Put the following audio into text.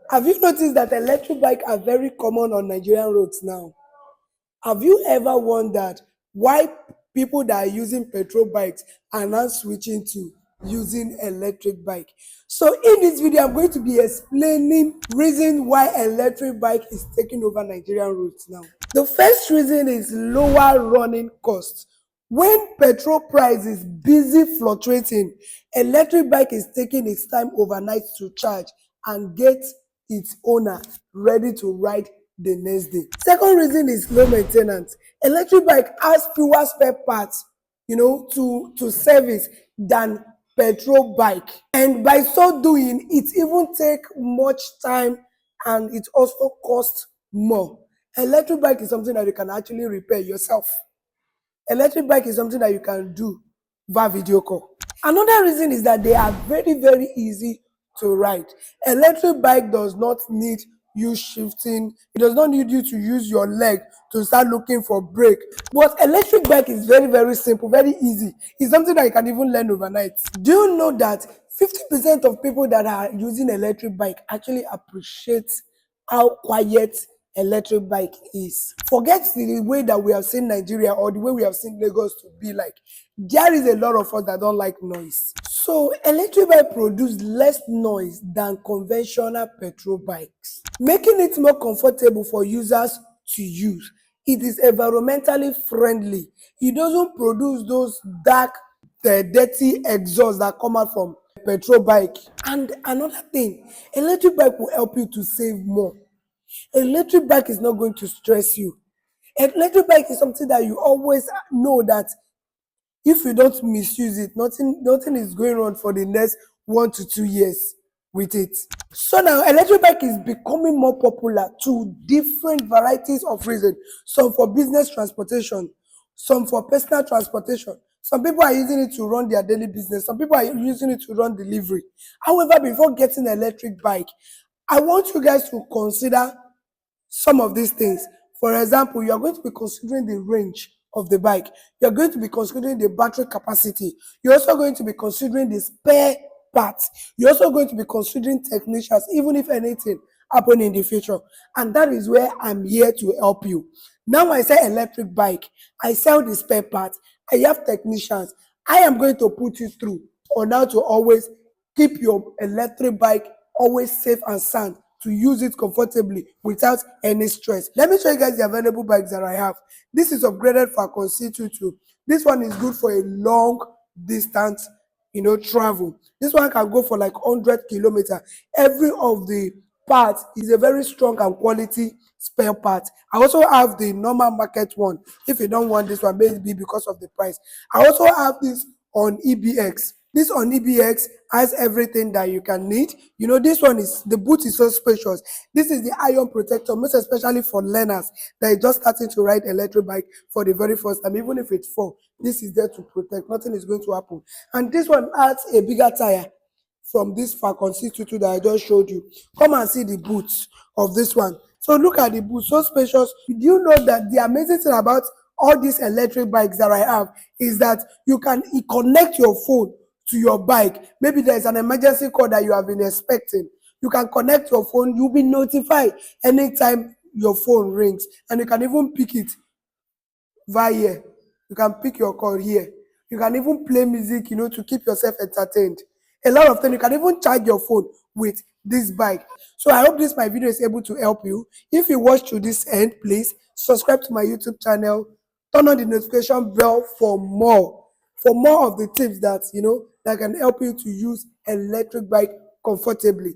Have you noticed that electric bikes are very common on Nigerian roads now? Have you ever wondered why people that are using petrol bikes are now switching to using electric bike? So in this video, I'm going to be explaining reason why electric bike is taking over Nigerian roads now. The first reason is lower running costs. When petrol price is busy fluctuating, electric bike is taking its time overnight to charge and get its owner ready to ride the next day. Second reason is low maintenance. Electric bike has fewer spare parts, to service than petrol bike. And by so doing, it even take much time and it also costs more. Electric bike is something that you can actually repair yourself. Electric bike is something that you can do via video call. Another reason is that they are very, very easy to ride. Electric bike does not need you shifting. It does not need you to use your leg to start looking for brake. But electric bike is very, very simple, very easy. It's something that you can even learn overnight. Do you know that 50% of people that are using electric bike actually appreciate how quiet electric bike is? Forget the way that we have seen Nigeria or the way we have seen Lagos to be like. There is a lot of us that don't like noise. So electric bike produce less noise than conventional petrol bikes, making it more comfortable for users to use. It is environmentally friendly. It doesn't produce those dark, dirty exhausts that come out from petrol bike. And another thing, electric bike will help you to save more. Electric bike is not going to stress you. Electric bike is something that you always know that if you don't misuse it, nothing is going on for the next 1 to 2 years with it. So now electric bike is becoming more popular to different varieties of reasons. Some for business transportation, some for personal transportation. Some people are using it to run their daily business. Some people are using it to run delivery. However, before getting an electric bike, I want you guys to consider some of these things. For example, you are going to be considering the range of the bike. You are going to be considering the battery capacity. You're also going to be considering the spare parts. You're also going to be considering technicians, even if anything happen in the future. And that is where I'm here to help you. Now I sell electric bike. I sell the spare parts. I have technicians. I am going to put you through on how to always keep your electric bike always safe and sound, to use it comfortably without any stress. Let me show you guys the available bikes that I have. This is upgraded Falcon C22. This one is good for a long distance, travel. This one can go for like 100 kilometers. Every of the parts is a very strong and quality spare part. I also have the normal market one. If you don't want this one, maybe because of the price. I also have this on EBX. This on EBX has everything that you can need. This one is, the boot is so spacious. This is the iron protector, most especially for learners that are just starting to ride electric bike for the very first time. Even if it falls, this is there to protect. Nothing is going to happen. And this one adds a bigger tire from this Falcon C22 that I just showed you. Come and see the boots of this one. So look at the boot, so spacious. Do you know that the amazing thing about all these electric bikes that I have is that you can connect your phone to your bike? Maybe there's an emergency call that you have been expecting. You can connect your phone. You'll be notified anytime your phone rings, and you can even pick it via here. You can pick your call here. You can even play music, to keep yourself entertained. A lot of things. You can even charge your phone with this bike. So I hope my video is able to help you. If you watch to this end, please subscribe to my YouTube channel. Turn on the notification bell for more of the tips that that can help you to use electric bike comfortably.